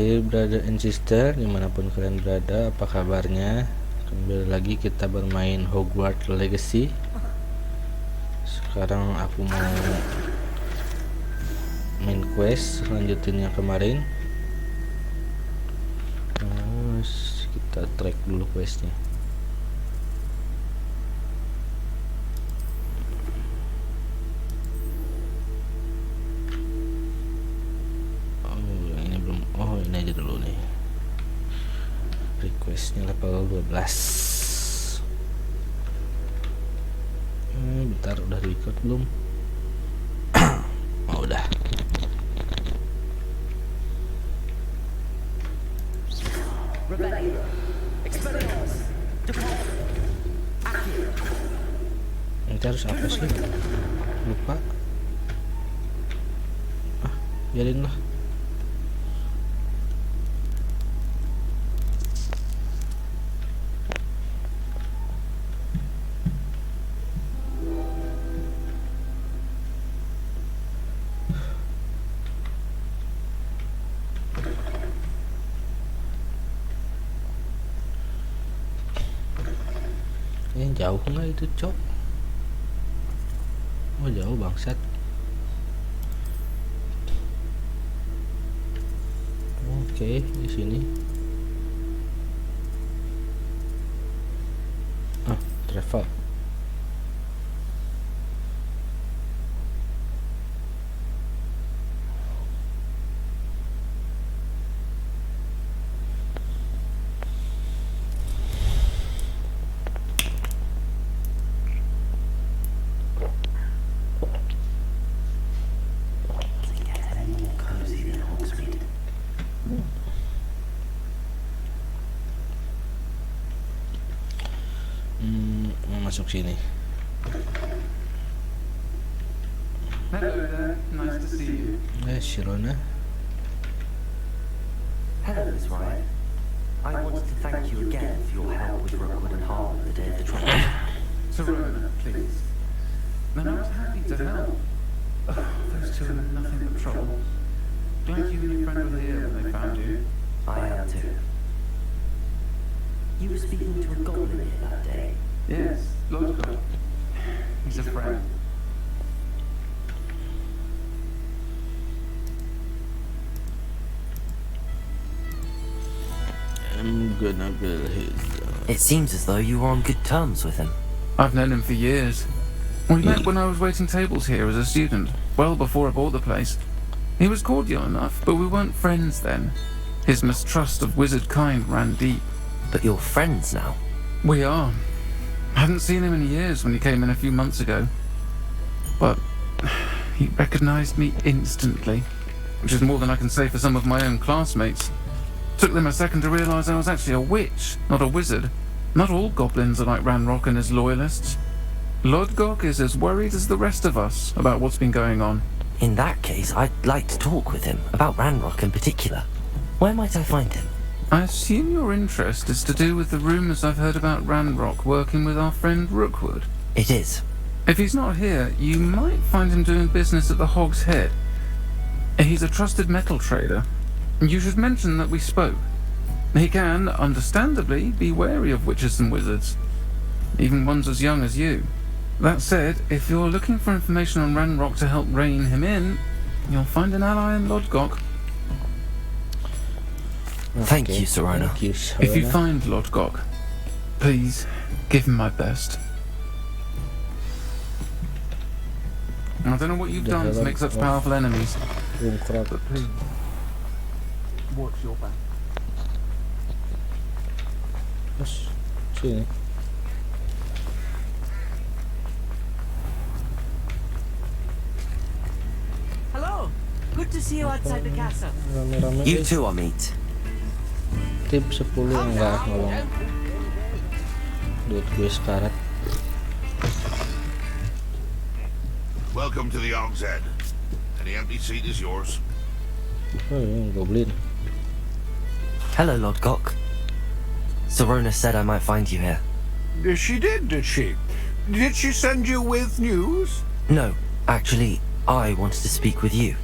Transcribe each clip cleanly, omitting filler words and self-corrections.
kasih brother and sister dimanapun kalian berada, apa kabarnya? Kembali lagi kita bermain Hogwarts Legacy. Sekarang aku mau main quest, lanjutin yang kemarin. Terus kita track dulu questnya. Ini aja dulu nih, requestnya level 12. Bentar, udah record belum? Oh, udah. Nanti harus apa sih? Lupa. Biarin lah. Jauh nggak itu, Cok? Oh, jauh bangsat. Oke, di sini. Travel. Masuk sini. Hello there, nice to see you. Sirona. Hello, Miss Ryan. I wanted to thank you again for your help with Rookwood and Harwood the day of the trial. Serona, please. And I was happy to help. Those two are nothing but trouble. Glad you and your friend were here when they found you. I am too. You were speaking to a goblin here that day. Yes, Lodgok. He's a friend. I'm gonna build his. It seems as though you were on good terms with him. I've known him for years. We met when I was waiting tables here as a student, well before I bought the place. He was cordial enough, but we weren't friends then. His mistrust of wizard kind ran deep. But you're friends now? We are. I hadn't seen him in years when he came in a few months ago. But he recognized me instantly, which is more than I can say for some of my own classmates. Took them a second to realize I was actually a witch, not a wizard. Not all goblins are like Ranrock and his loyalists. Lodgok is as worried as the rest of us about what's been going on. In that case, I'd like to talk with him, about Ranrock in particular. Where might I find him? I assume your interest is to do with the rumours I've heard about Ranrock working with our friend Rookwood. It is. If he's not here, you might find him doing business at the Hog's Head. He's a trusted metal trader. You should mention that we spoke. He can, understandably, be wary of witches and wizards, even ones as young as you. That said, if you're looking for information on Ranrock to help rein him in, you'll find an ally in Lodgok. Thank you, Serona. Thank you, Serona. If you find Lodgok, please give him my best. I don't know what you've done to make such powerful enemies, but please, watch your back. Terus sini. Hello. Good to see you outside the castle. Rame-rame. You too, Amit. Tip 10 enggak ngomong. Duit gue sekarat. Welcome to the Hog's Head. Any empty seat is yours. Ini goblin. Hello, Lodgok. Serona said I might find you here. She did she? Did she send you with news? No, actually, I wanted to speak with you.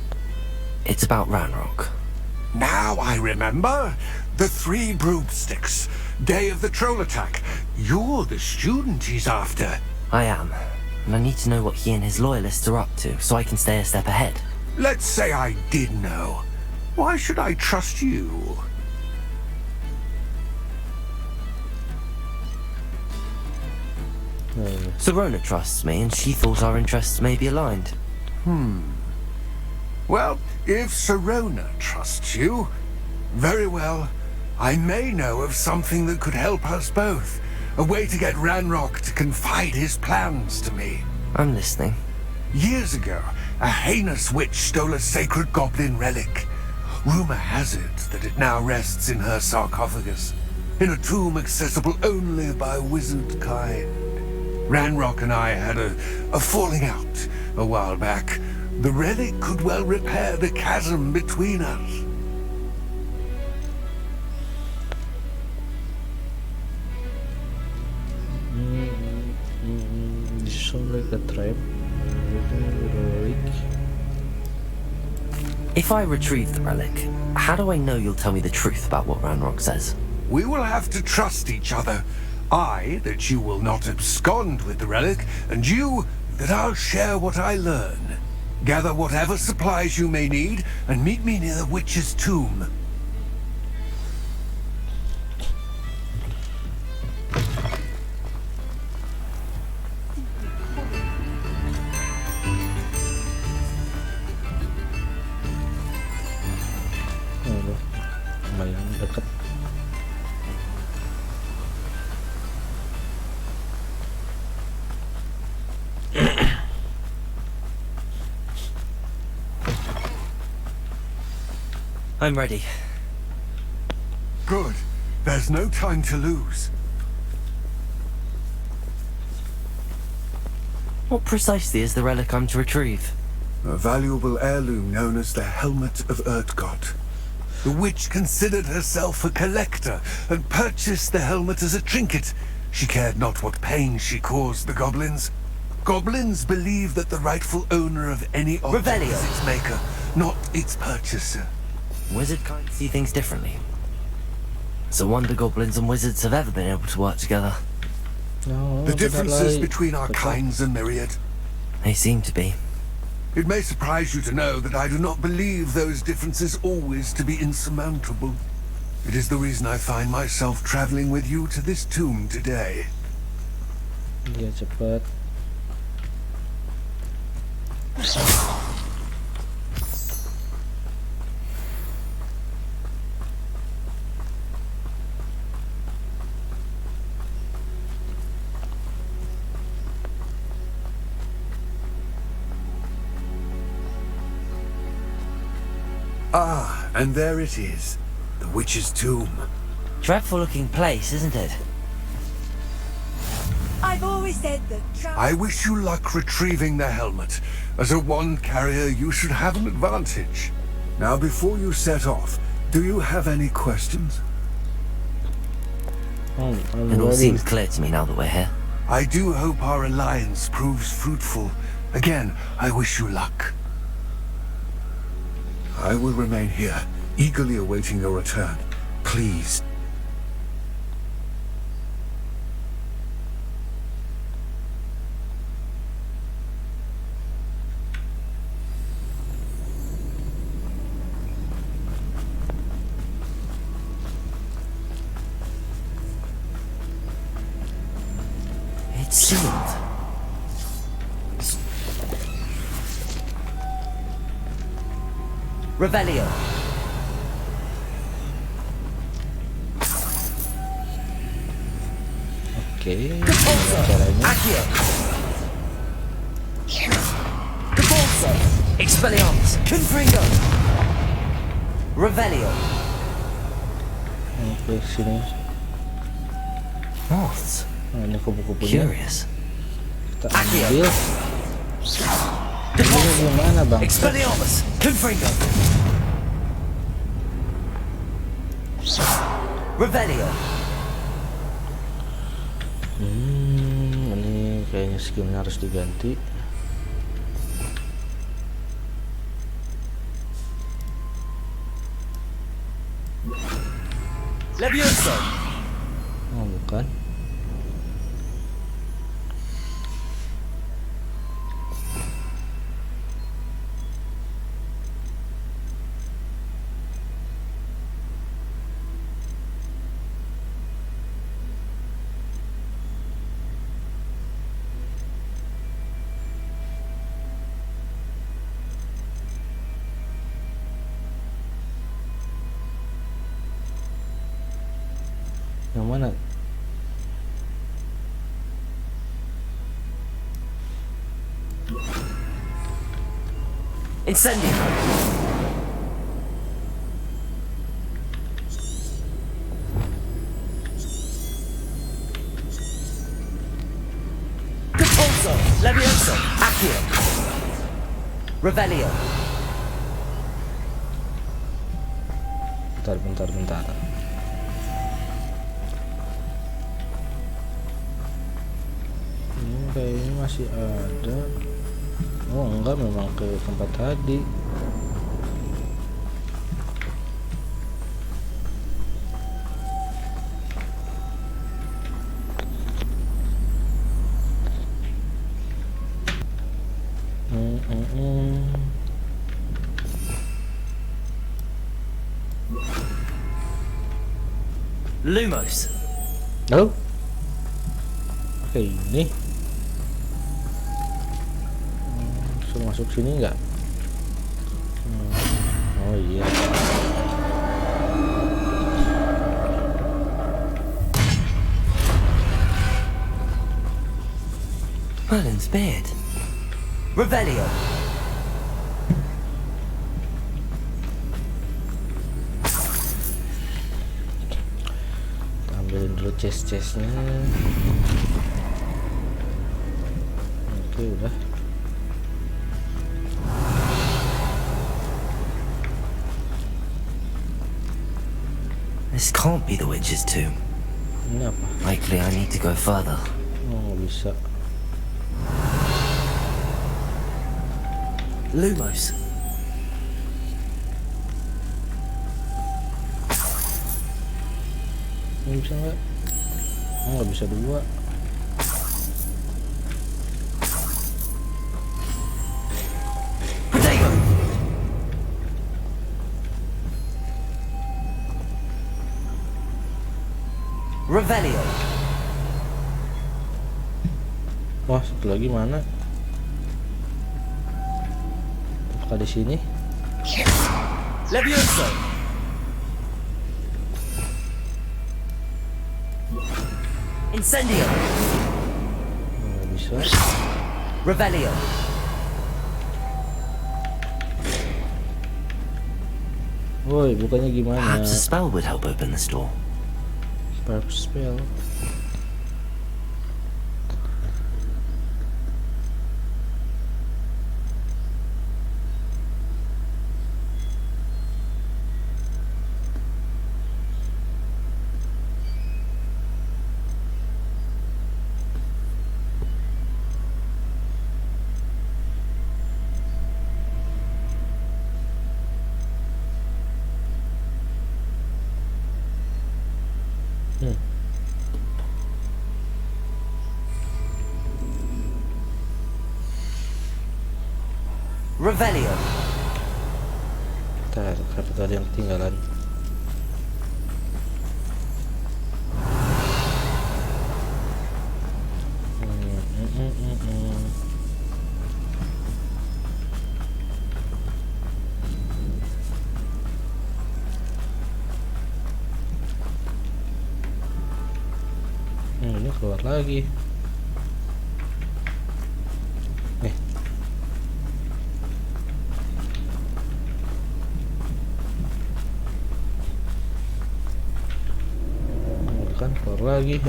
It's about Ranrock. Now I remember. The 3 broomsticks. Day of the troll attack. You're the student he's after. I am. And I need to know what he and his loyalists are up to, so I can stay a step ahead. Let's say I did know. Why should I trust you? Sirona trusts me, and she thought our interests may be aligned. Well, if Sirona trusts you, very well. I may know of something that could help us both. A way to get Ranrock to confide his plans to me. I'm listening. Years ago, a heinous witch stole a sacred goblin relic. Rumor has it that it now rests in her sarcophagus, in a tomb accessible only by wizard kind. Ranrock and I had a falling out a while back. The relic could well repair the chasm between us. This sounds like a trap. Heroic. If I retrieve the relic, how do I know you'll tell me the truth about what Ranrock says? We will have to trust each other. I, that you will not abscond with the relic, and you, that I'll share what I learn. Gather whatever supplies you may need, and meet me near the witch's tomb. Lumayan dekat. I'm ready. Good. There's no time to lose. What precisely is the relic I'm to retrieve? A valuable heirloom known as the Helmet of Urtgott. The witch considered herself a collector and purchased the helmet as a trinket. She cared not what pain she caused the goblins. Goblins believe that the rightful owner of any object Revelio. is its maker, not its purchaser. Wizard kind see things differently. So wonder goblins and wizards have ever been able to work together. No, The differences benar, between our Betul. kinds are myriad. They seem to be. It may surprise you to know that I do not believe those differences always to be insurmountable. It is the reason I find myself traveling with you to this tomb today. Dia cepat. Ah, and there it is. The witch's tomb. Dreadful looking place, isn't it? I've always said that I wish you luck retrieving the helmet. As a wand carrier, you should have an advantage. Now, before you set off, do you have any questions? I'm It all ready. seems clear to me now that we're here. I do hope our alliance proves fruitful. Again, I wish you luck. I will remain here, eagerly awaiting your return. Please. It's sealed. Revelio. Oke, Repulsor. caranya. Accio. Repulsor. Expelliarmus. Confringo. Revelio. Oke, sini. Moths. Nah, ini kupu-kupunya. Curious. Kita ambil. Ini gimana, Bang? Expelliarmus. Confringo. Revelio. Ini kayaknya skillnya harus diganti. Levioso! Oh, bukan. Yang mana? Incendio! Repulso! Levioso! Accio! Revelio! Bentar. Ini kayaknya masih ada. Oh enggak, memang ke tempat tadi. Lumos! Oh, oke ini. Suruh masuk sini nggak? Oh iya. Merlin's beard. Revelio! Kita ambilin dulu chest-chestnya. Oke, udah. This can't be the witch's tomb. Ini apa? Likely I need to go further. Oh, nggak bisa. Lumos! Ini bisa nggak? Oh, nggak bisa dua. Protego! Revelio! Wah, satu lagi mana? Apakah di sini? Levioso! Incendio! Nggak bisa. Revelio! Woi, bukannya gimana? Perhaps a spell would help open this door. Spark spell. Revelio! Bentar, kenapa ada yang ketinggalan? Ini keluar lagi. Kan keluar lagi.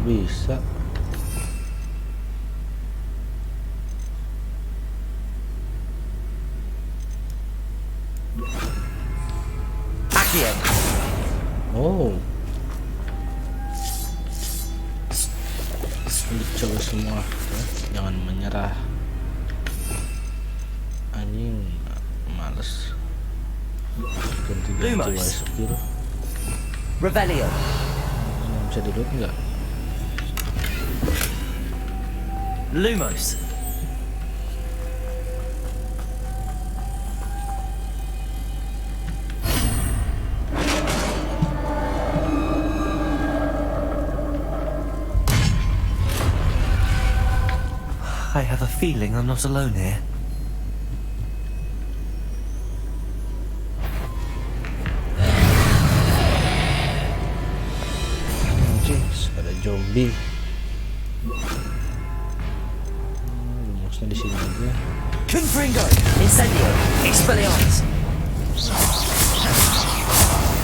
bisa. Accio. Oh, dicoba semua ya. Jangan menyerah. Anjing, males. Ganti Lumos. skill. Revelio. Ini bisa di loot nggak? Lumos. I have a feeling I'm not alone here. Anjing, ada zombie. Rumusnya di sini aja. Confringo. Incendio. Expelliarmus.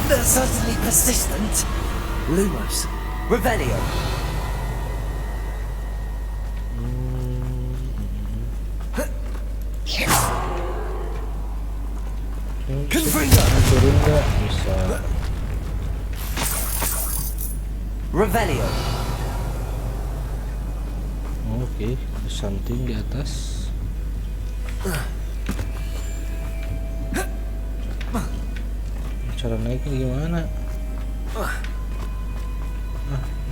They're certainly persistent. Lumos. Revelio. Confringo. Turun nggak? Bisa. Revelio. Oke, ada something di atas. Cara naiknya gimana?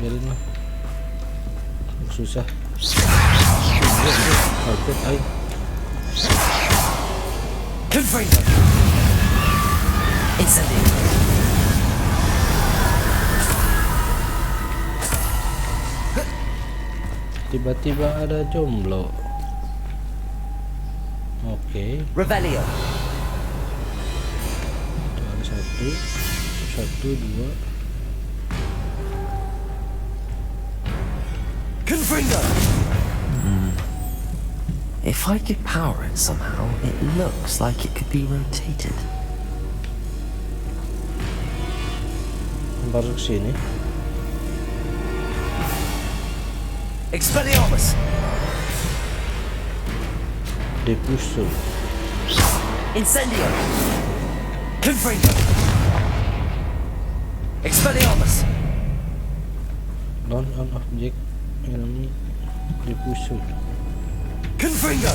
Biarin lah. Susah. Karpet, ayo. Confringo. Incendio. Tiba-tiba ada jomblo. Oke, Revelio. itu ada satu, dua. Confringo. If I could power it somehow, it looks like it could be rotated. Baru kesini. Expelliarmus. Depusul. Incendio. Confringo. Expelliarmus. Non on object enemy. Depusul. Confringo.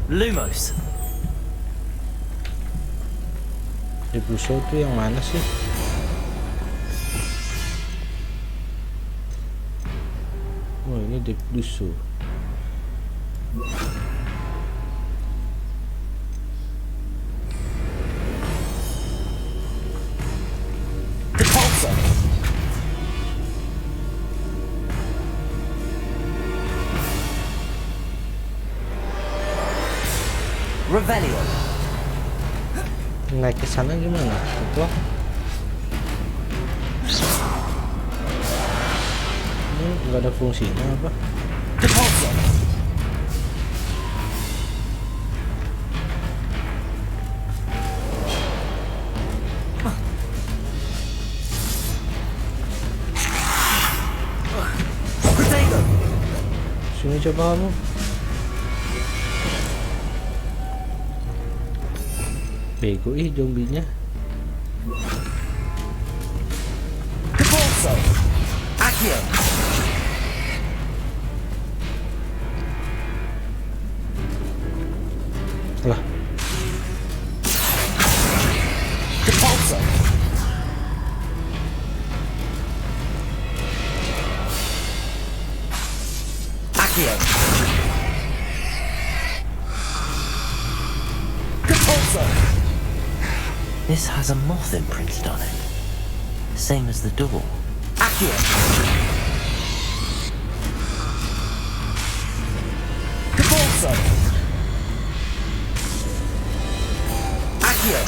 Lumos. Depusul tuh yang mana sih? Oh, ini depusul. Depulso. Revelio. Naik ke sana gimana? Apa? Ini nggak ada fungsinya apa? Depulso. Protego. Sini coba kamu. Bego zombinya. Depulso. Accio. Lah, Depulso. Accio. Depulso. This has a moth imprinted on it. Same as the door. Accio. Depulso. Accio.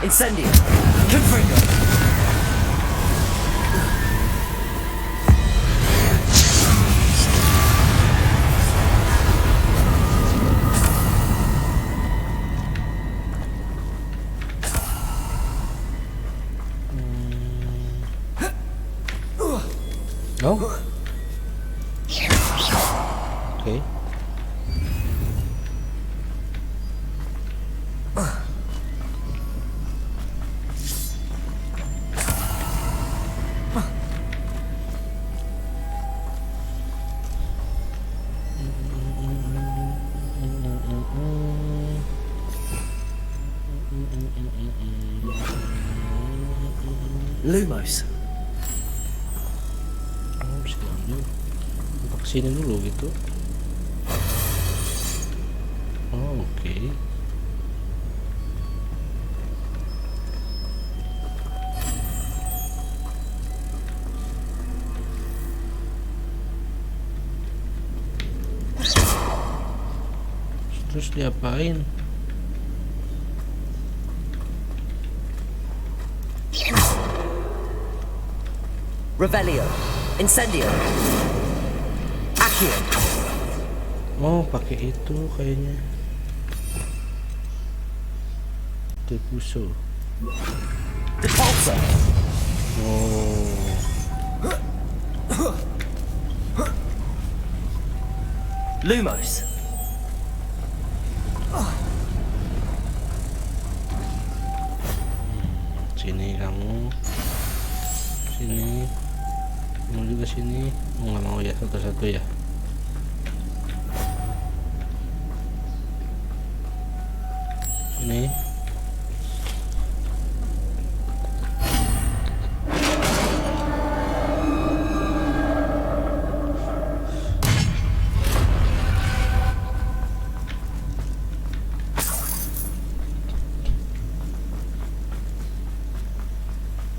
Incendio. Confringo. Lumos. Oh, bisa diambil. Kita kesini dulu gitu. Oh, oke. Terus diapain? Revelio. Incendio. Accio. Oh, pakai itu kayaknya. Depuso. Depulso. Oh. Lumos. Sini kamu. Sini. Kamu juga sini. Oh, nggak mau ya, satu-satu ya. Sini.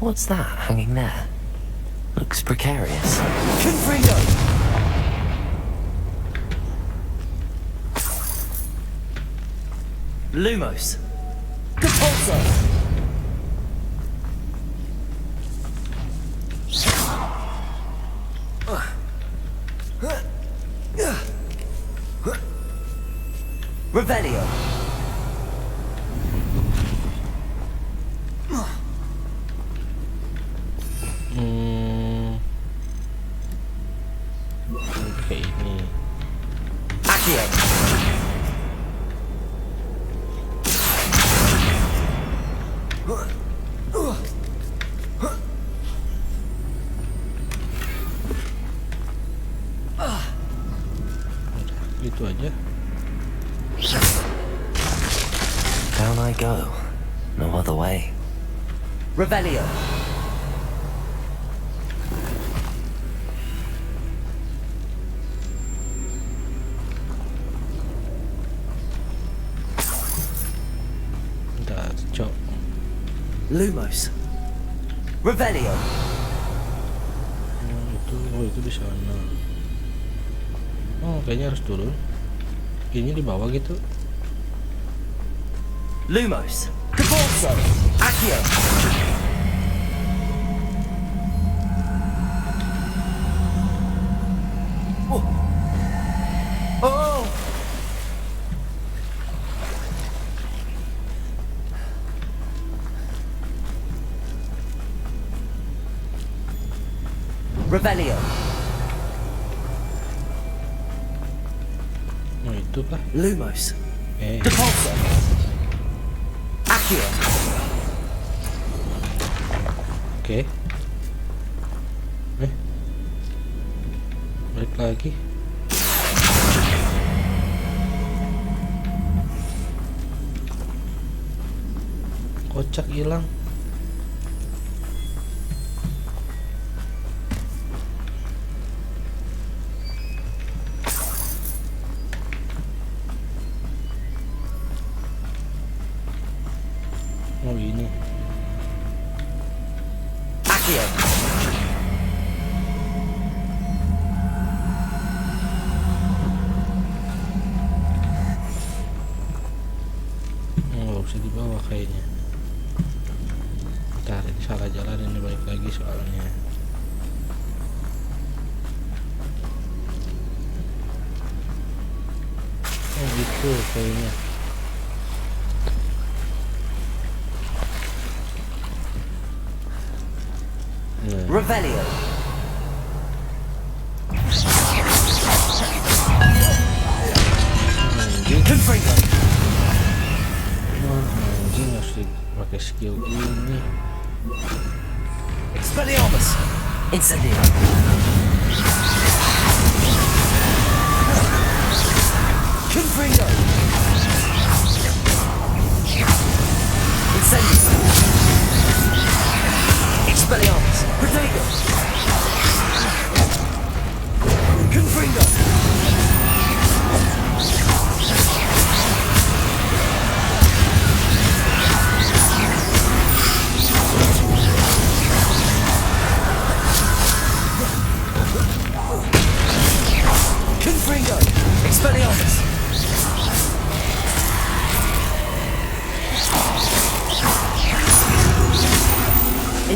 What's that hanging there? Looks precarious. Confringo! Lumos. Depulso! Revelio. Oke, ini. Accio. Gitu aja. Down I go. No other way. Revelio. Bentar, cok. Lumos. Revelio. Oh, itu di sana. Oh, kayaknya harus turun. Ini di bawah gitu. Lumos. Depulso. Accio. Oh. Revelio. Oh, itu kah? Lumos. Depulso. Accio. Oke. Balik lagi. Kocak hilang. Oh, ini. Accio. Nggak bisa di bawah kayaknya. Bentar, ini salah jalan, ini balik lagi soalnya. Oh, gitu kayaknya. Revelio. Confringo. Wah, anjing, harus pakai skill ini. Expelliarmus. Incendio. Confringo. Incendio. Expelliarmus.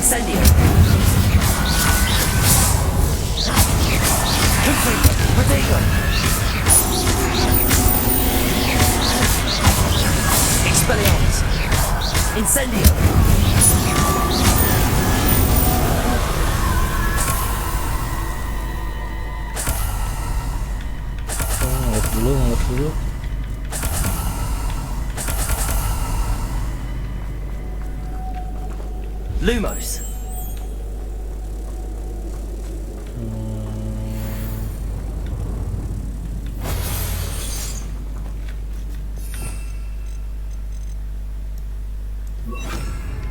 Incendio. Confringo. Protego. Expelliarmus. Incendio. Ngelot dulu. Lumos.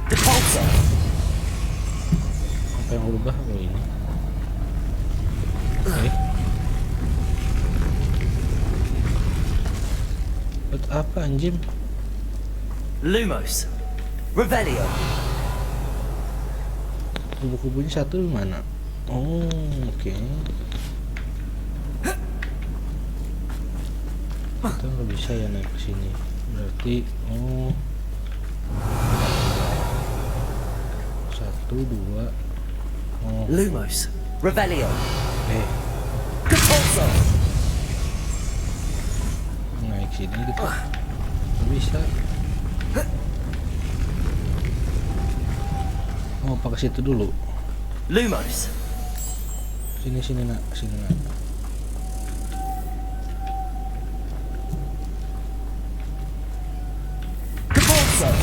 Depulso. Apa yang berubah apa ini? Oke. Buat apa anjing? Lumos. Revelio. Kubu-kubunya satu di mana? Oh, oke. Kita nggak bisa ya naik ke sini. Berarti satu dua. Lumos. Revelio. Depulso. Naik sini gitu. Nggak bisa. Oh, pakai situ dulu. Lumos. Sini nak, sini nak. Depulso.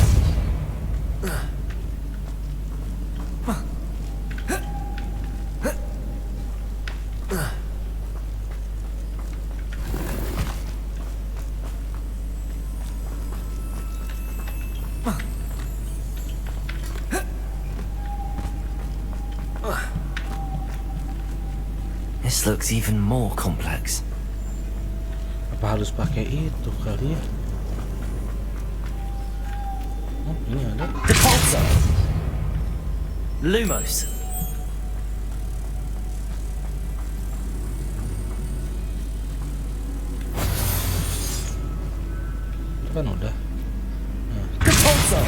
This looks even more complex. Apa harus pakai itu kali ya? Oh, ini ada. Depulso. Lumos. Kan udah. Depulso.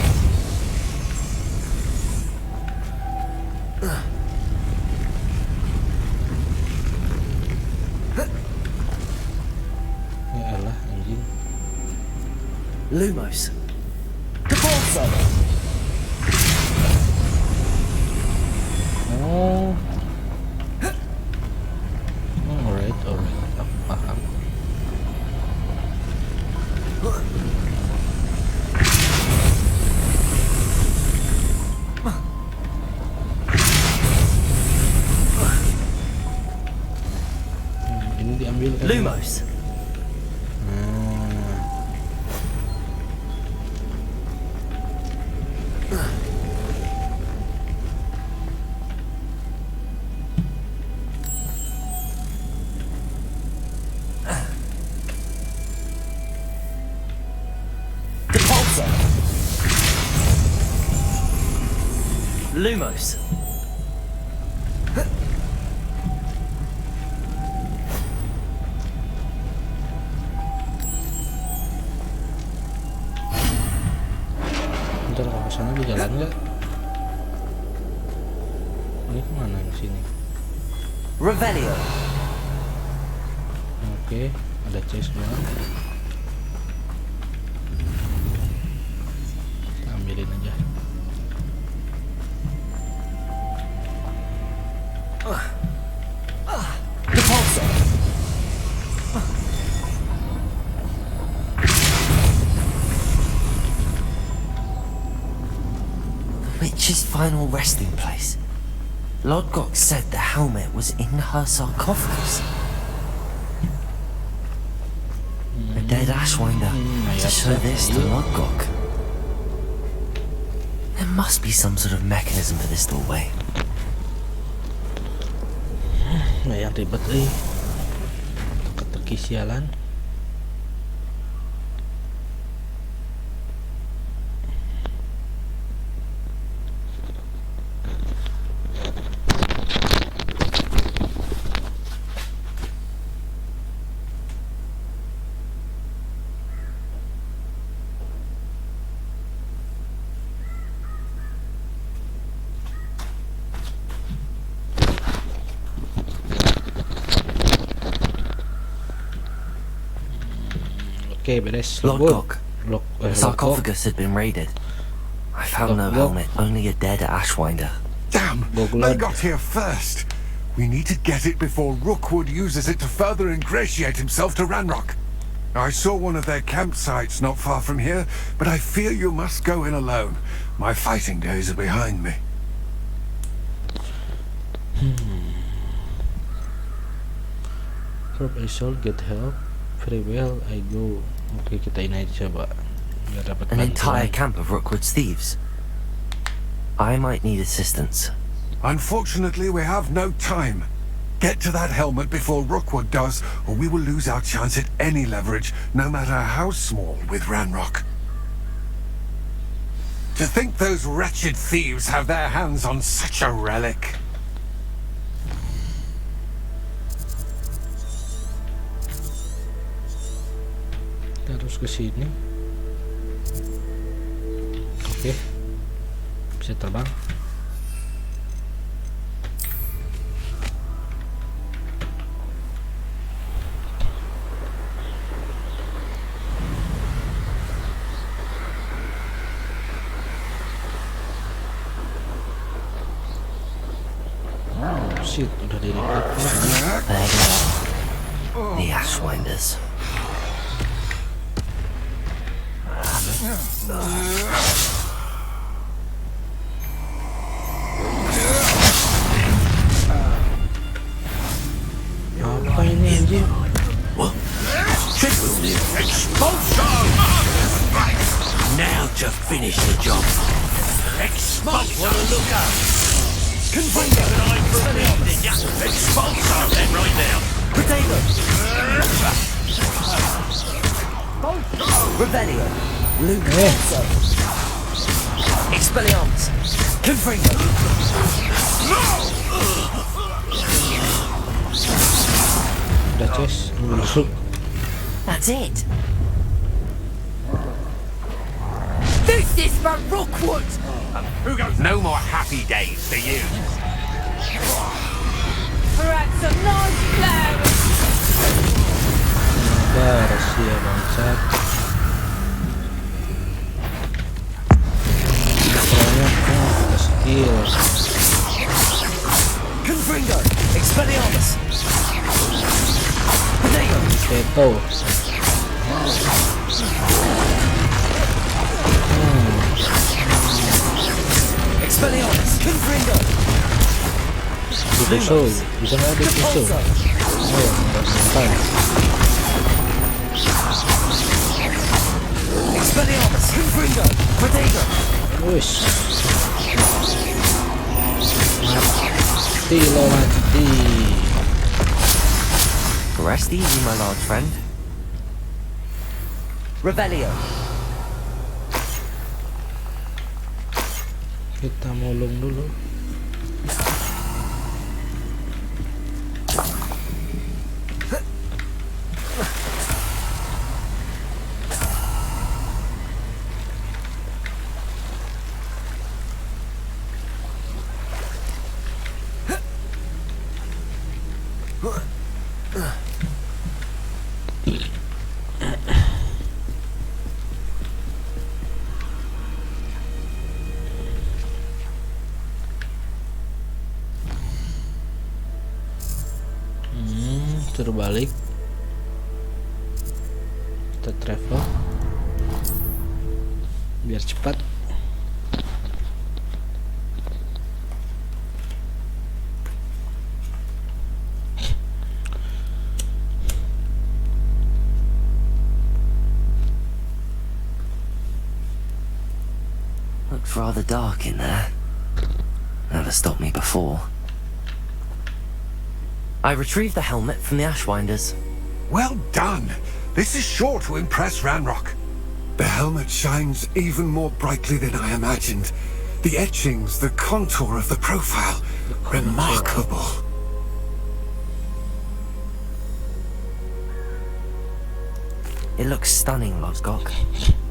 Ya elah anjing. Lumos. Depulso. Oh. Alright. Aku paham. Ini diambil kan? Lumos. Depulso. Lumos. Bentar, kalau sana di jalan nggak? Ini kemana yang sini? Revelio. Oke, ada chest doang. Kita ambilin aja. Depulso. The witch's final resting place. Lodgok said the helmet was in her sarcophagus. A dead ashwinder to show this to Lodgok. There must be some sort of mechanism for this doorway. Nah, yang ribet teka-teki sialan. Oke, beres. Logbook. Log, The logbook. sarcophagus had been raided. I found no Logbook. helmet, only a dead Ashwinder. Damn! Boglod. They got here first. We need to get it before Rookwood uses it to further ingratiate himself to Ranrock. I saw one of their campsites not far from here, but I fear you must go in alone. My fighting days are behind me. Drop a soul, get help. Very well, I go. Oke, kita ini aja coba biar dapat An entire bantuan. camp of Rookwood's thieves. I might need assistance. Unfortunately, we have no time. Get to that helmet before Rookwood does, or we will lose our chance at any leverage, no matter how small, with Ranrock. To think those wretched thieves have their hands on such a relic. Kita harus ke sini. Oke. Bisa terbang. Shit, udah di record. There they are. The Ashwinders. Apa ini anjing? Now to finish the job. Expulsor! Look up! Confringo! Expulsor! Then right now. Potato! Revelio! Luke! Expelliarmus! Confringo! Udah Ces, masuk. That's it! This is for Rookwood! No more happy days for you. Perhaps some nice flowers! Ada rahasia bangsat. Soalnya ada skill. Confringo! Expelliarmus! Potato! Keto. Expelliarmus! Confringo! Ditusuk. Bisa nggak ditusuk? Repulsor! Oh, mental. Expelliarmus! Confringo! Potato! Wish. Mati lo, mati. Rest easy, my large friend. Revelio! Kita mulung dulu. Suruh balik. Kita travel biar cepat. Looks rather dark in there. Never stopped me before. I retrieved the helmet from the Ashwinders. Well done. This is sure to impress Ranrock. The helmet shines even more brightly than I imagined. The etchings, the contour of the profile. Remarkable. It looks stunning, Losgok.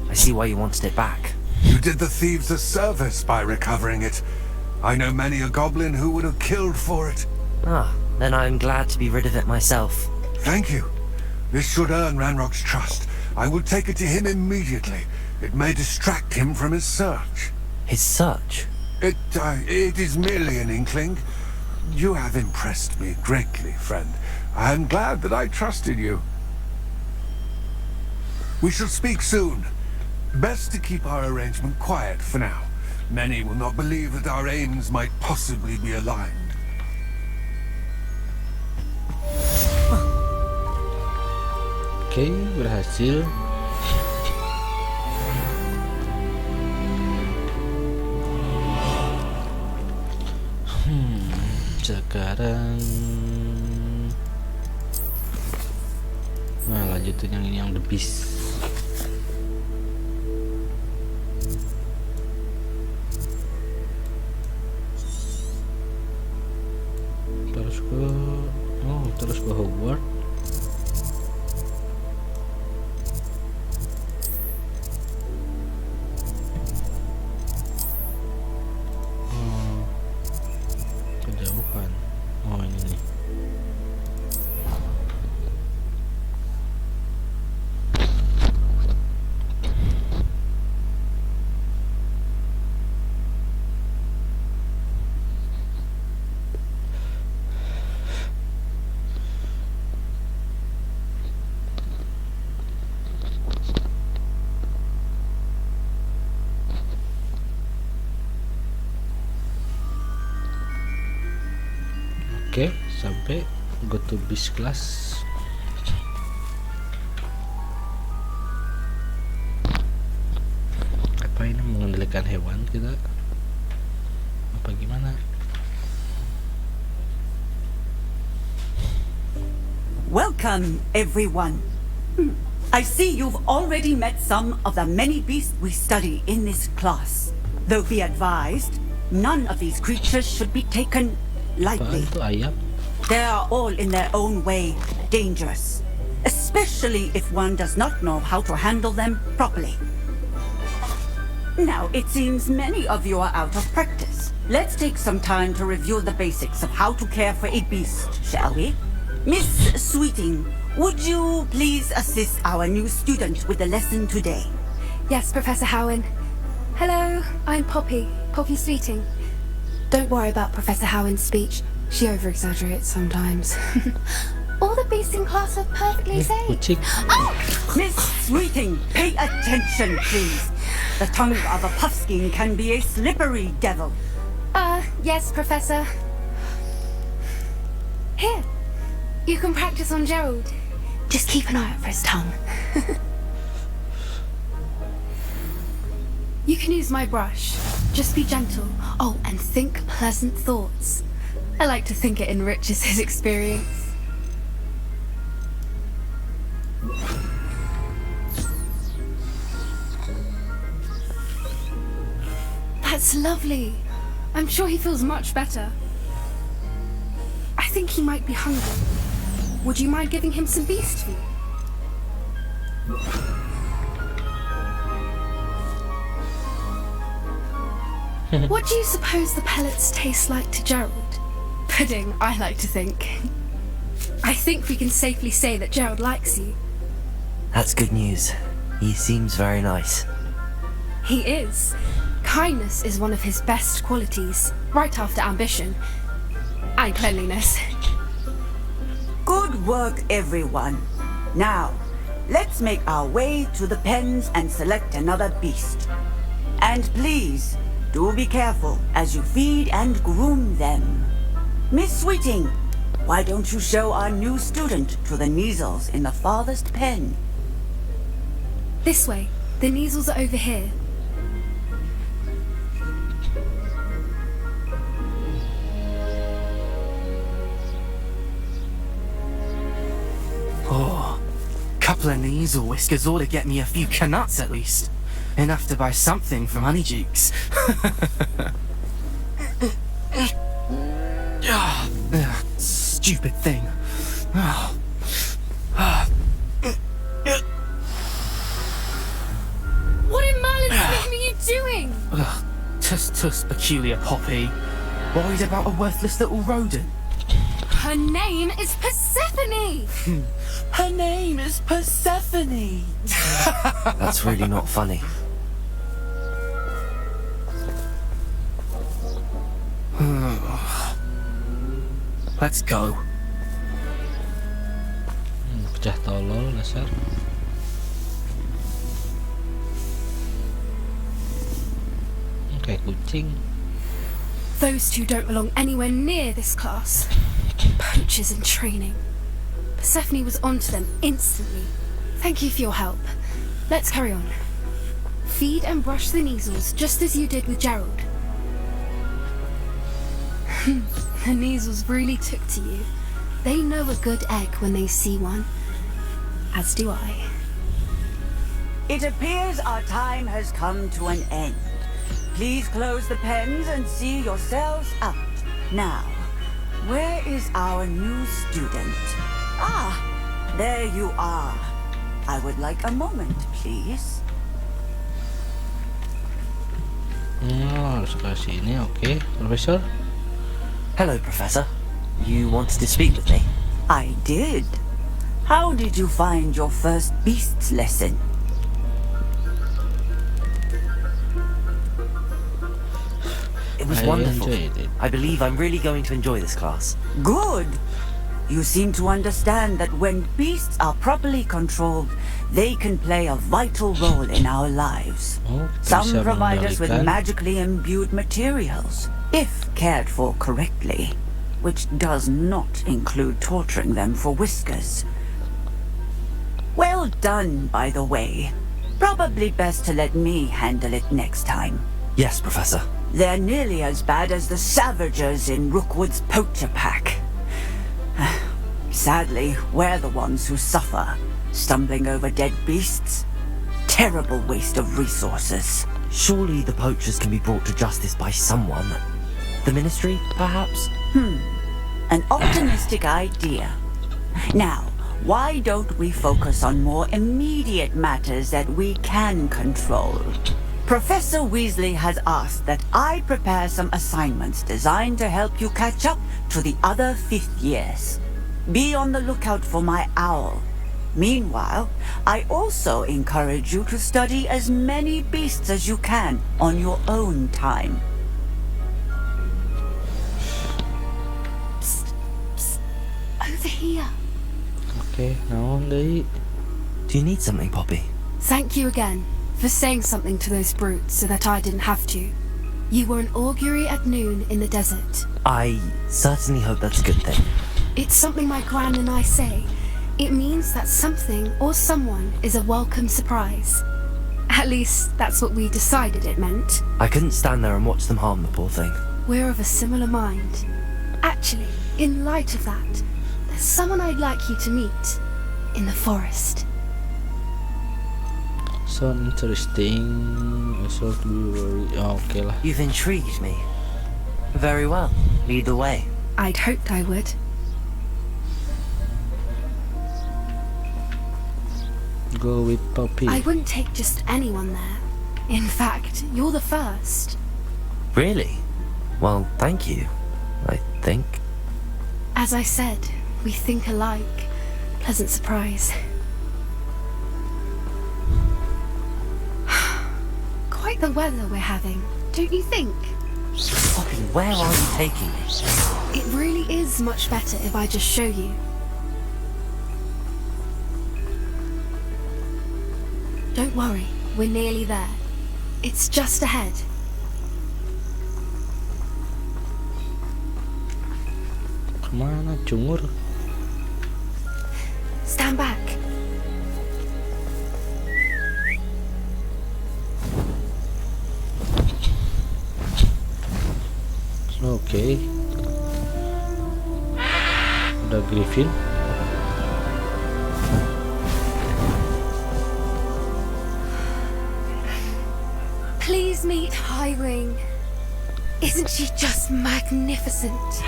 I see why you wanted it back. You did the thieves a service by recovering it. I know many a goblin who would have killed for it. Ah, then I'm glad to be rid of it myself. Thank you. This should earn Ranrock's trust. I will take it to him immediately. It may distract him from his search. His search? It is merely an inkling. You have impressed me greatly, friend. I am glad that I trusted you. We shall speak soon. Best to keep our arrangement quiet for now. Many will not believe that our aims might possibly be aligned. Oke, berhasil. Sekarang lanjutin yang ini, yang the beast. Terus ke Hogwarts. Kejauhan. Ini nih. Oke, sampai go to beast class. Apa ini, mengendalikan hewan kita? Apa gimana? Welcome, everyone. I see you've already met some of the many beasts we study in this class. Though be advised, none of these creatures should be taken lightly. Apaan tuh, ayam? They are all in their own way dangerous, especially if one does not know how to handle them properly. Now, it seems many of you are out of practice. Let's take some time to review the basics of how to care for a beast, shall we? Miss Sweeting, would you please assist our new student with the lesson today? Yes, Professor Howen. Hello, I'm Poppy Sweeting. Don't worry about Professor Howen's speech. She over-exaggerates sometimes. All the beasts in class are perfectly safe. Kucing. Oh! Miss Sweeting, pay attention, please. The tongue of a puffskein can be a slippery devil. Yes, Professor. Here, you can practice on Gerald. Just keep an eye out for his tongue. You can use my brush. Just be gentle. Oh, and think pleasant thoughts. I like to think it enriches his experience. That's lovely. I'm sure he feels much better. I think he might be hungry. Would you mind giving him some beast food? What do you suppose the pellets taste like to Gerald? Pudding, I like to think. I think we can safely say that Gerald likes you. That's good news. He seems very nice. He is. Kindness is one of his best qualities, right after ambition. And cleanliness. Good work, everyone. Now, let's make our way to the pens and select another beast. And please, do be careful as you feed and groom them. Miss Sweeting, why don't you show our new student to the Neasels in the farthest pen? This way. The Neasels are over here. Oh, couple of Neasel whiskers ought to get me a few canuts at least. Enough to buy something from Honeydukes. Stupid thing. What in Merlin's name are you doing? Tuss, peculiar Poppy. Worried about a worthless little rodent. Her name is Persephone! Her name is Persephone. That's really not funny. Let's go. Pecah tolol dasar. Kayak kucing. Those two don't belong anywhere near this class. Poachers in training. Persephone was onto them instantly. Thank you for your help. Let's carry on. Feed and brush the measles just as you did with Gerald. The measles really took to you. They know a good egg when they see one. As do I. It appears our time has come to an end. Please close the pens and see yourselves out. Now, where is our new student? Ah, there you are. I would like a moment, please. Harus ke sini, oke, Profesor. Hello, Professor. You wanted to speak with me? I did. How did you find your first beasts lesson? It was I wonderful. enjoyed it. I believe I'm really going to enjoy this class. Good. You seem to understand that when beasts are properly controlled, they can play a vital role in our lives. Oh, Some bisa provide us with mengendalikan. magically imbued materials, if cared for correctly, which does not include torturing them for whiskers. Well done, by the way. Probably best to let me handle it next time. Yes, Professor. They're nearly as bad as the Savagers in Rookwood's poacher pack. Sadly, we're the ones who suffer, stumbling over dead beasts. Terrible waste of resources. Surely the poachers can be brought to justice by someone. The Ministry, perhaps? An optimistic idea. Now, why don't we focus on more immediate matters that we can control? Professor Weasley has asked that I prepare some assignments designed to help you catch up to the other 5th years. Be on the lookout for my owl. Meanwhile, I also encourage you to study as many beasts as you can on your own time. Over here. Oke, naon deui? Do you need something, Poppy? Thank you again for saying something to those brutes so that I didn't have to. You were an augury at noon in the desert. I certainly hope that's a good thing. It's something my gran and I say. It means that something or someone is a welcome surprise. At least, that's what we decided it meant. I couldn't stand there and watch them harm the poor thing. We're of a similar mind. Actually, in light of that, there's someone I'd like you to meet in the forest. So interesting. I should be worried. Oh, oke lah. You've intrigued me. Very well. Lead the way. I'd hoped I would. Go with Poppy. I wouldn't take just anyone there. In fact, you're the first. Really? Well, thank you. I think. As I said, we think alike. Pleasant surprise. Quite the weather we're having, don't you think? Poppy, where are you taking me? It really is much better if I just show you. Don't worry, we're nearly there. It's just ahead. Kemana, cungur? Stand back. Oke. Udah Griffin. Please meet Highwing. Isn't she just magnificent?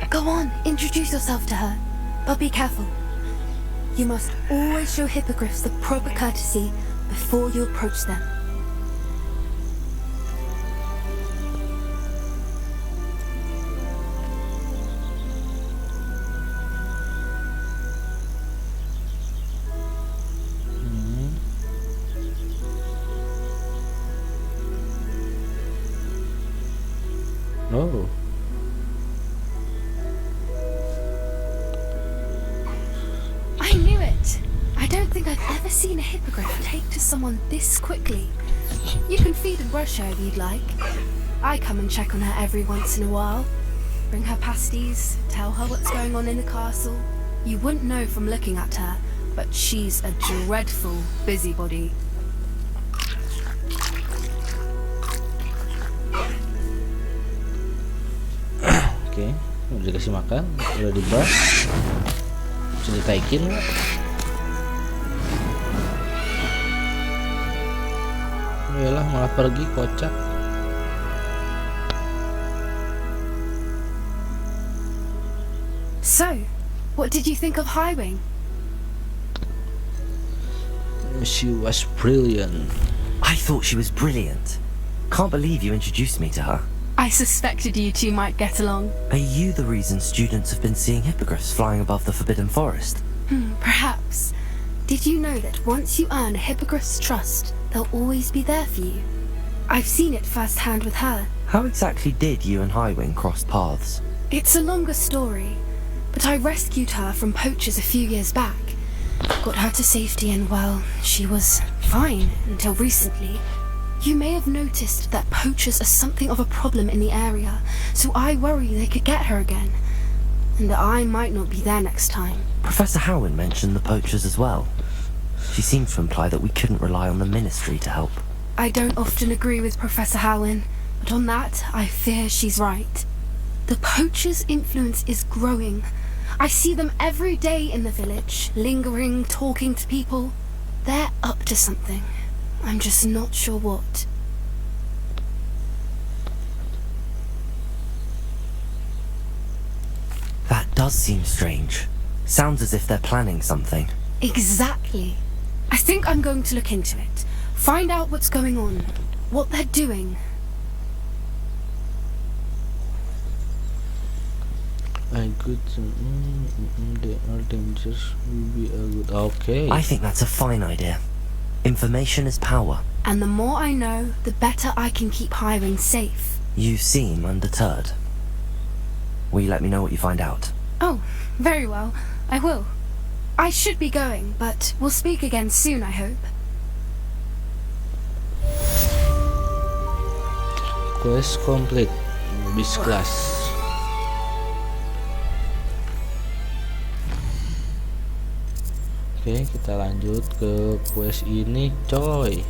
Go on, introduce yourself to her. But be careful. You must always show hippogriffs the proper courtesy before you approach them. Oh, I knew it. I don't think I've ever seen a hippogriff take to someone this quickly. You can feed and brush her if you'd like. I come and check on her every once in a while. Bring her pasties, tell her what's going on in the castle. You wouldn't know from looking at her, but she's a dreadful busybody. oke. Udah dikasih makan, udah dibas, bisa ditaikin nggak? Yalah, malah pergi, kocak. So, what did you think of Highwing? She was brilliant. I thought she was brilliant. Can't believe you introduced me to her. I suspected you two might get along. Are you the reason students have been seeing hippogriffs flying above the Forbidden Forest? Perhaps. Did you know that once you earn a hippogriff's trust, they'll always be there for you? I've seen it firsthand with her. How exactly did you and Highwing cross paths? It's a longer story, but I rescued her from poachers a few years back. Got her to safety and, well, she was fine until recently. You may have noticed that poachers are something of a problem in the area, so I worry they could get her again, and that I might not be there next time. Professor Howen mentioned the poachers as well. She seemed to imply that we couldn't rely on the Ministry to help. I don't often agree with Professor Howen, but on that, I fear she's right. The poachers' influence is growing. I see them every day in the village, lingering, talking to people. They're up to something. I'm just not sure what. That does seem strange. Sounds as if they're planning something. Exactly. I think I'm going to look into it. Find out what's going on, what they're doing. I could. There are dangers. Will be a good. Okay. I think that's a fine idea. Information is power. And the more I know, the better I can keep Highwing safe. You seem undeterred. Will you let me know what you find out? Oh, very well. I will. I should be going, but we'll speak again soon, I hope. Quest complete. Bis class. Oke, kita lanjut ke quest ini, coy.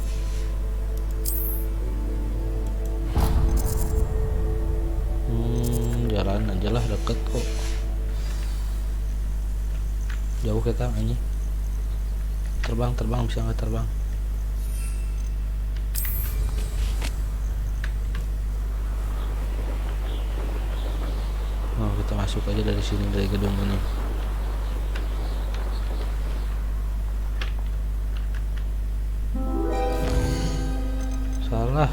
Jalan aja lah, deket kok. Jauh kita ini. Terbang bisa nggak terbang? Oh, kita masuk aja dari sini, dari gedung ini. Salah.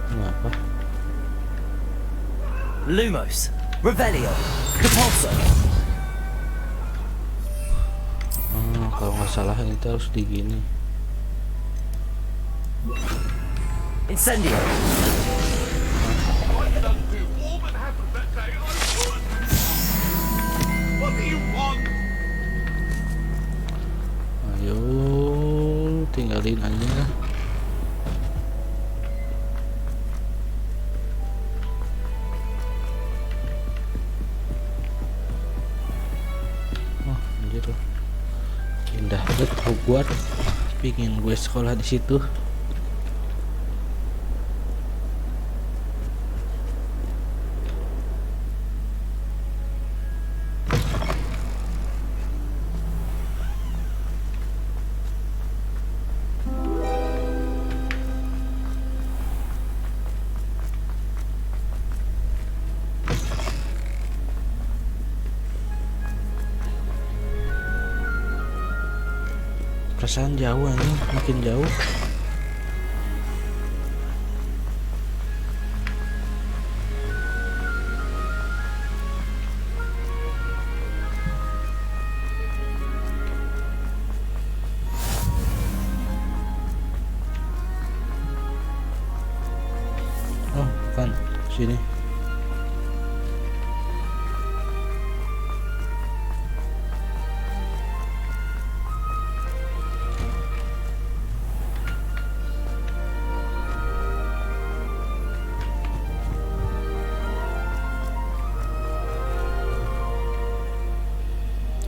Kenapa? Lumos, Revelio, Capulso. Kalau nggak salah ini harus di gini. Incendio. Ayo, tinggalin aja. Oh, anjir loh. Indah banget Hogwarts. Pingin gue sekolah di situ. Perasaan jauh nih, makin jauh. Sini.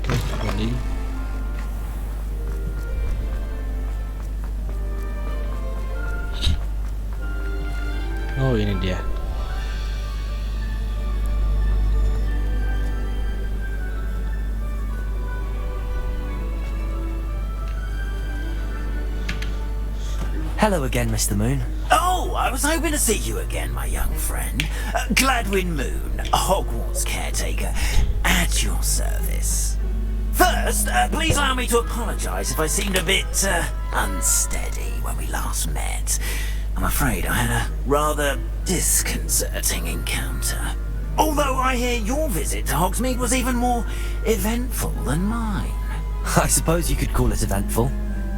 Oke, scrolling. Oh, ini dia. Hello again, Mr. Moon. Oh, I was hoping to see you again, my young friend. Gladwin Moon, Hogwarts caretaker, at your service. First, please allow me to apologise if I seemed a bit unsteady when we last met. I'm afraid I had a rather disconcerting encounter. Although I hear your visit to Hogsmeade was even more eventful than mine. I suppose you could call it eventful.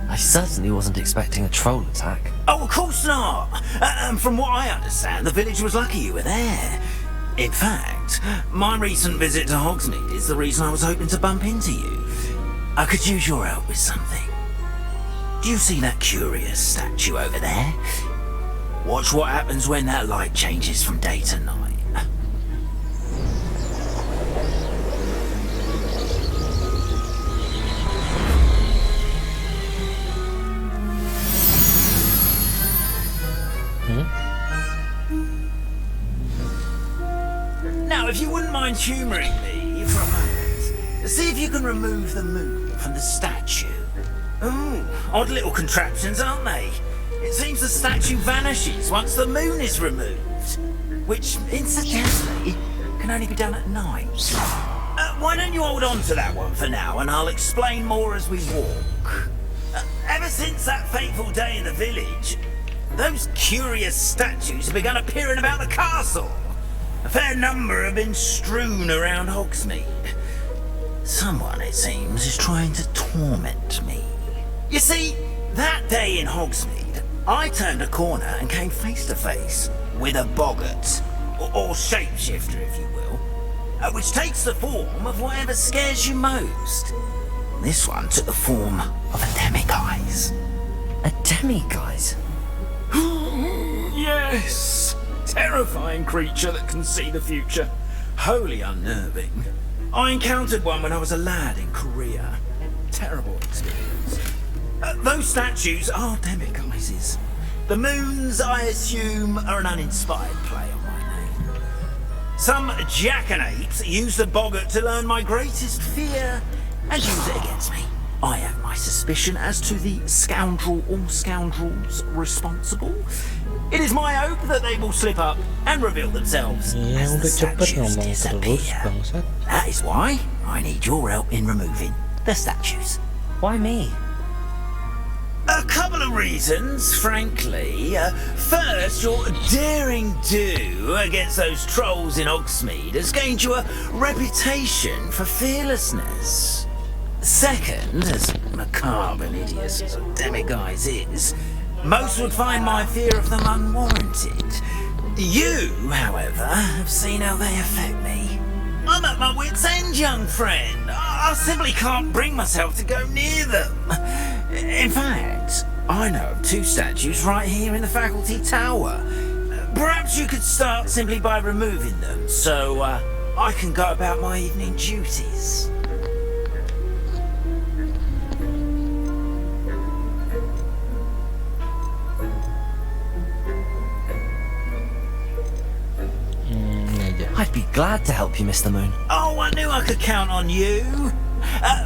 I certainly wasn't expecting a troll attack. Oh, of course not. And from what I understand, the village was lucky you were there. In fact, my recent visit to Hogsmeade is the reason I was hoping to bump into you. I could use your help with something. Do you see that curious statue over there? Watch what happens when that light changes from day to night. Now, if you wouldn't mind humouring me for a moment, see if you can remove the moon from the statue. Ooh, odd little contraptions, aren't they? It seems the statue vanishes once the moon is removed, which, incidentally, can only be done at night. Why don't you hold on to that one for now, and I'll explain more as we walk. Ever since that fateful day in the village, those curious statues have begun appearing about the castle. A fair number have been strewn around Hogsmeade. Someone, it seems, is trying to torment me. You see, that day in Hogsmeade, I turned a corner and came face to face with a boggart, or shapeshifter, if you will, which takes the form of whatever scares you most. This one took the form of a demiguise. A demiguise? Yes! Terrifying creature that can see the future. Wholly unnerving. I encountered one when I was a lad in Korea. Terrible experience. Those statues are demiguises. The moons, I assume, are an uninspired play on my name. Some jackanapes used the boggart to learn my greatest fear and use it against me. I have my suspicion as to the scoundrel or scoundrels responsible. It is my hope that they will slip up and reveal themselves as the statues disappear. That is why I need your help in removing the statues. Why me? A couple of reasons, frankly. First, your daring do against those trolls in Hogsmeade has gained you a reputation for fearlessness. Second, as macabre and hideous as a demiguise is, most would find my fear of them unwarranted. You, however, have seen how they affect me. I'm at my wit's end, young friend. I simply can't bring myself to go near them. In fact, I know of two statues right here in the faculty tower. Perhaps you could start simply by removing them, so I can go about my evening duties. I'd be glad to help you, Mr. Moon. Oh, I knew I could count on you.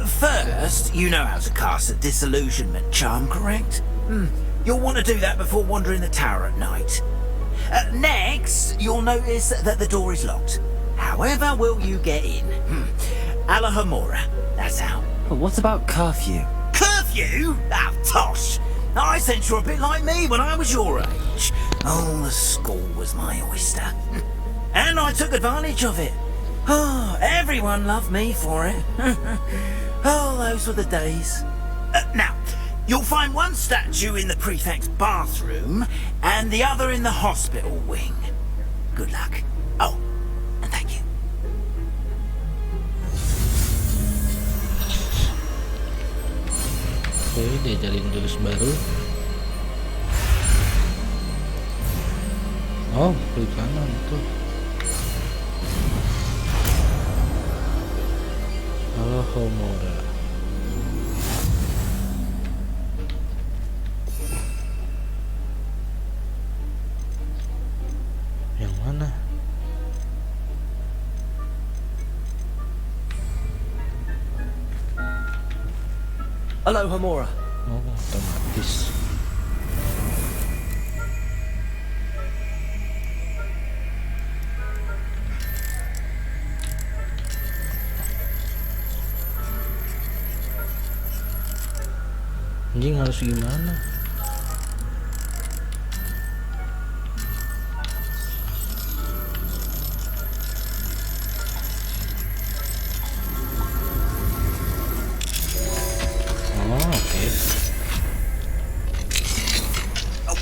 First, you know how to cast a disillusionment charm, correct? You'll want to do that before wandering the tower at night. Next, you'll notice that the door is locked. However will you get in? Alahomora, that's how. But what about curfew? Curfew? Ah, tosh. I sense you're a bit like me when I was your age. Oh, the school was my oyster. And I took advantage of it. Oh, everyone loved me for it. Oh, those were the days. Now, you'll find one statue in the prefect's bathroom and the other in the hospital wing. Good luck. Oh, and thank you. Oke, diajarin jurus baru. Oh, klik kanan tuh. Halo Homora. Yang mana? Hello, Homora. Oh, otomatis. Anjing harus gimana?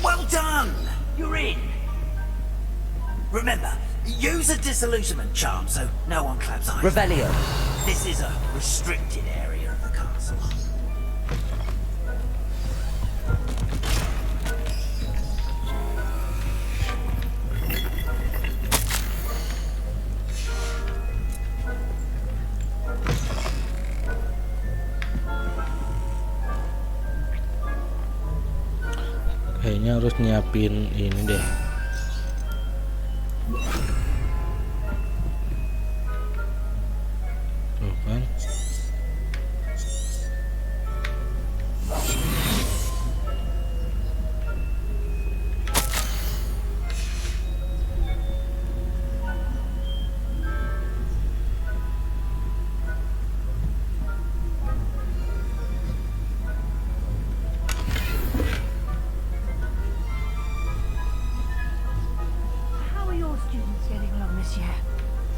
Well done! You're in. Remember, use a disillusionment charm so no one claps eyes. Revelio. This is a restricted area of the castle. Kayaknya harus nyiapin ini deh. Tuh kan.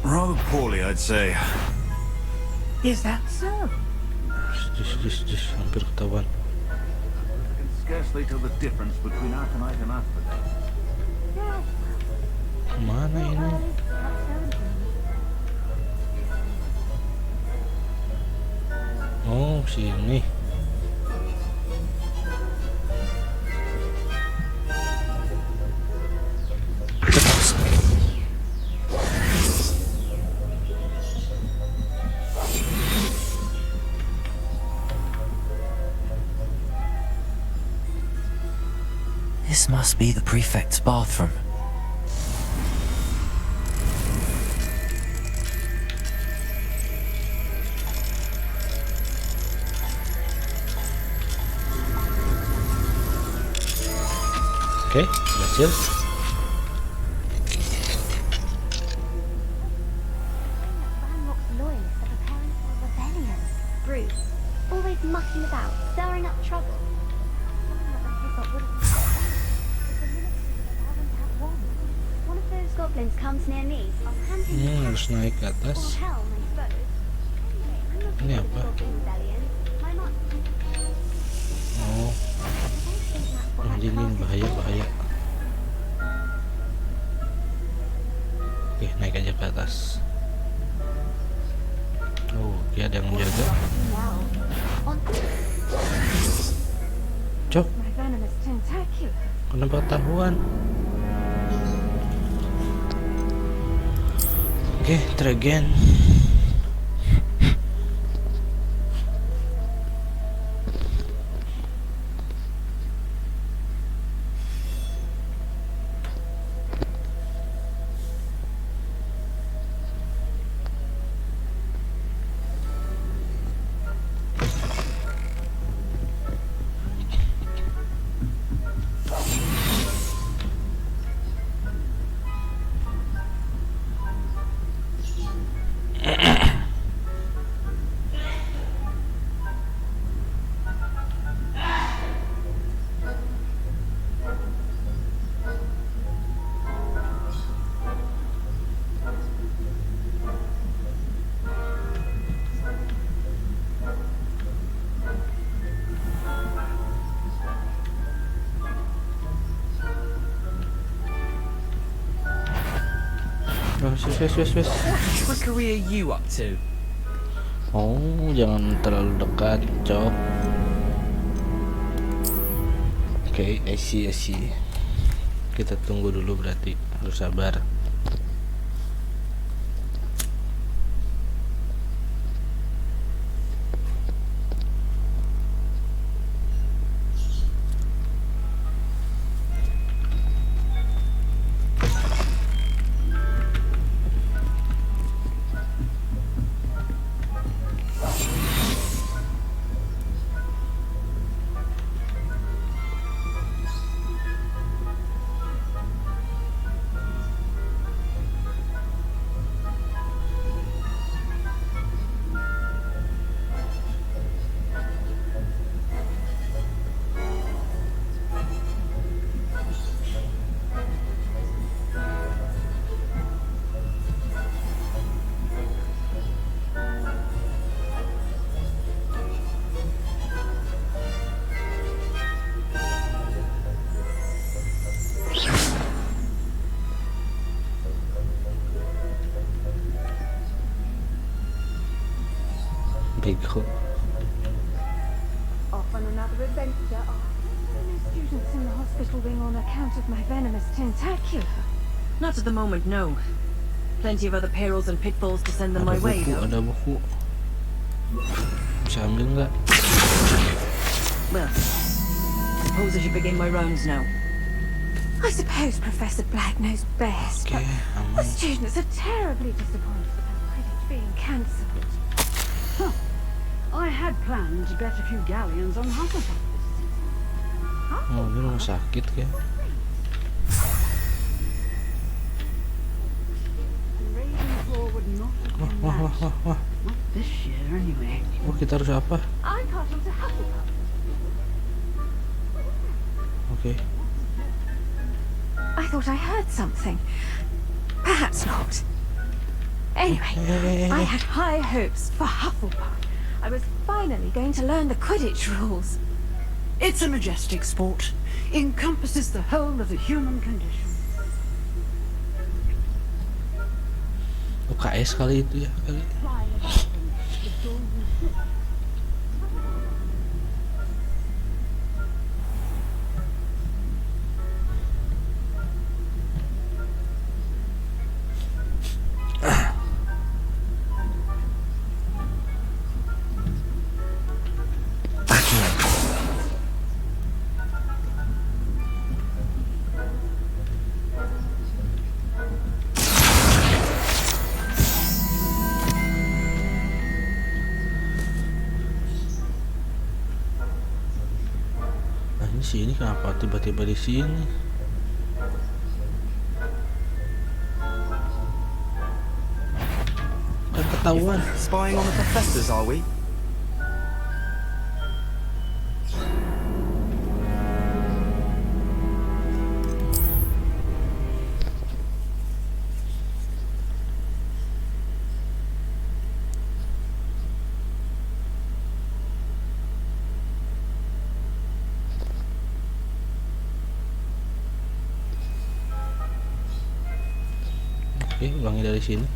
Rather poorly, I'd say. Is that so? Hampir ketahuan. I can scarcely tell the difference between aconite and asphodite. Mana ini? Oh, sini. This must be the prefect's bathroom. Oke, berhasil. Ranrock's loyalists are preparing for a rebellion. Rude. Always mucking about, stirring up trouble. One of those goblins comes near me, I'll hand him the Harus naik ke or atas. helm, I suppose. Anyway, I'm Ini not apa? goblin rebellion. My Oh, anjing ini bahaya. Oke, naik aja ke atas. Oh, oke, ada yang menjaga. Cok, My venomous tentacle. kenapa ketahuan? Oke, try again. Wes. What trickery are you up to? Oh, jangan terlalu dekat, cok. Oke, I see. Kita tunggu dulu, berarti harus sabar. Bego. Off on another adventure. No students in the hospital wing on account of my venomous tentacular. Not at the moment, no. Plenty of other perils and pitfalls to send them my way, though. Ada buku. Bisa ambil nggak? Well, suppose I should begin my rounds now. I suppose Professor Black knows best, Okay, but the students are terribly disappointed about Quidditch being cancelled. Huh. I had planned to bet a few galleons on Hufflepuff this season. Oh, ini rumah sakit ya. Ravenclaw would not have been Wah. Not this year, anyway. Oh, kita harus apa? I caught on to Hufflepuff. Oke. I thought I heard something. Perhaps not. Anyway, I had high hopes for Hufflepuff. I was finally going to learn the Quidditch rules. It's a majestic sport. Encompasses the whole of the human condition. UKS kali itu ya kali. Ini kenapa tiba-tiba di sini? Kan ketahuan. Spying on the professors, are we? Oke, ulangi dari sini.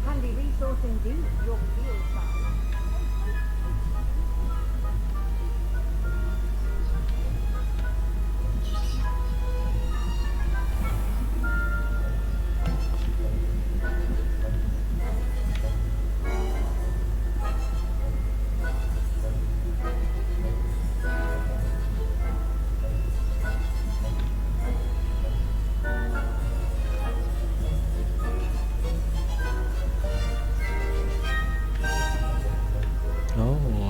Handy resource indeed, your field trial.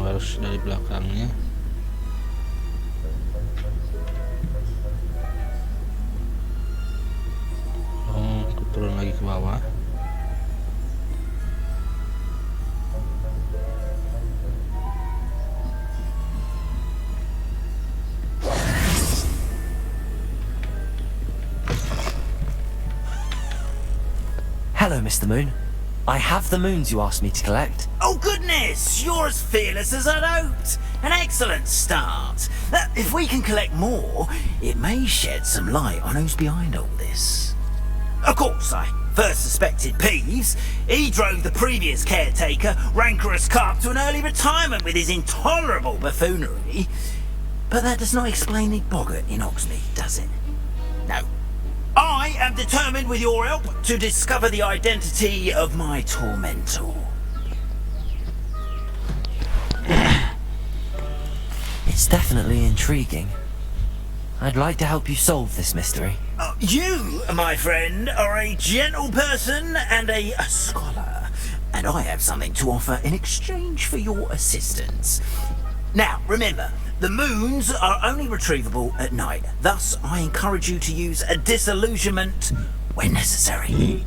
Harus dari belakangnya. Oh, turun lagi ke bawah. Hello, Mr. Moon. I have the moons you asked me to collect. Oh goodness, you're as fearless as I'd hoped. An excellent start. If we can collect more, it may shed some light on who's behind all this. Of course, I first suspected Peeves. He drove the previous caretaker, rancorous carp, to an early retirement with his intolerable buffoonery. But that does not explain the boggart in Oxmead, does it? No. I am determined, with your help, to discover the identity of my tormentor. It's definitely intriguing. I'd like to help you solve this mystery. You, my friend, are a gentle person and a scholar, and I have something to offer in exchange for your assistance. Now, remember, the moons are only retrievable at night. Thus, I encourage you to use a disillusionment when necessary.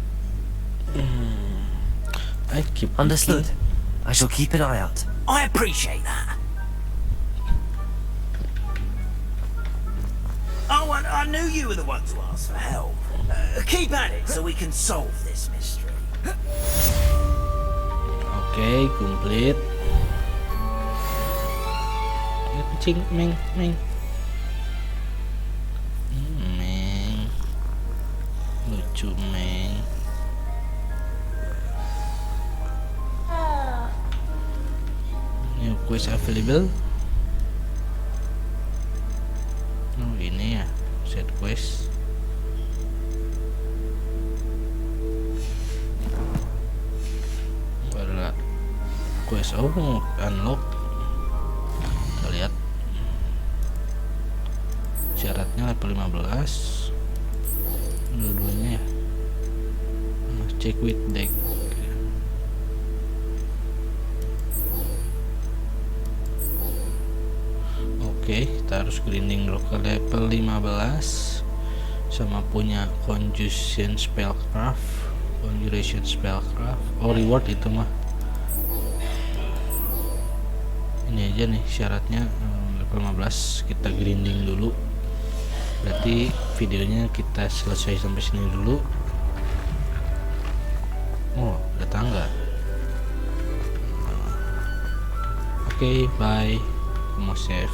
Understood. I shall keep an eye out. I appreciate that. Oh, I knew you were the one to ask for help. Keep at it so we can solve this mystery. Okay, complete. Kucing, Meng. Meng. Lucu, Meng. New quest available. Oh, ini ya, set quest. Adalah quest unlock. Kita lihat syaratnya level 15 dua-duanya ya. Check with deck. Oke, kita harus grinding dulu ke level 15 sama punya conjuration spellcraft. Oh, reward itu mah ini aja nih syaratnya. Level 15 kita grinding dulu, berarti videonya kita selesai sampai sini dulu. Oh, ada tangga. Oke, bye. Mau save.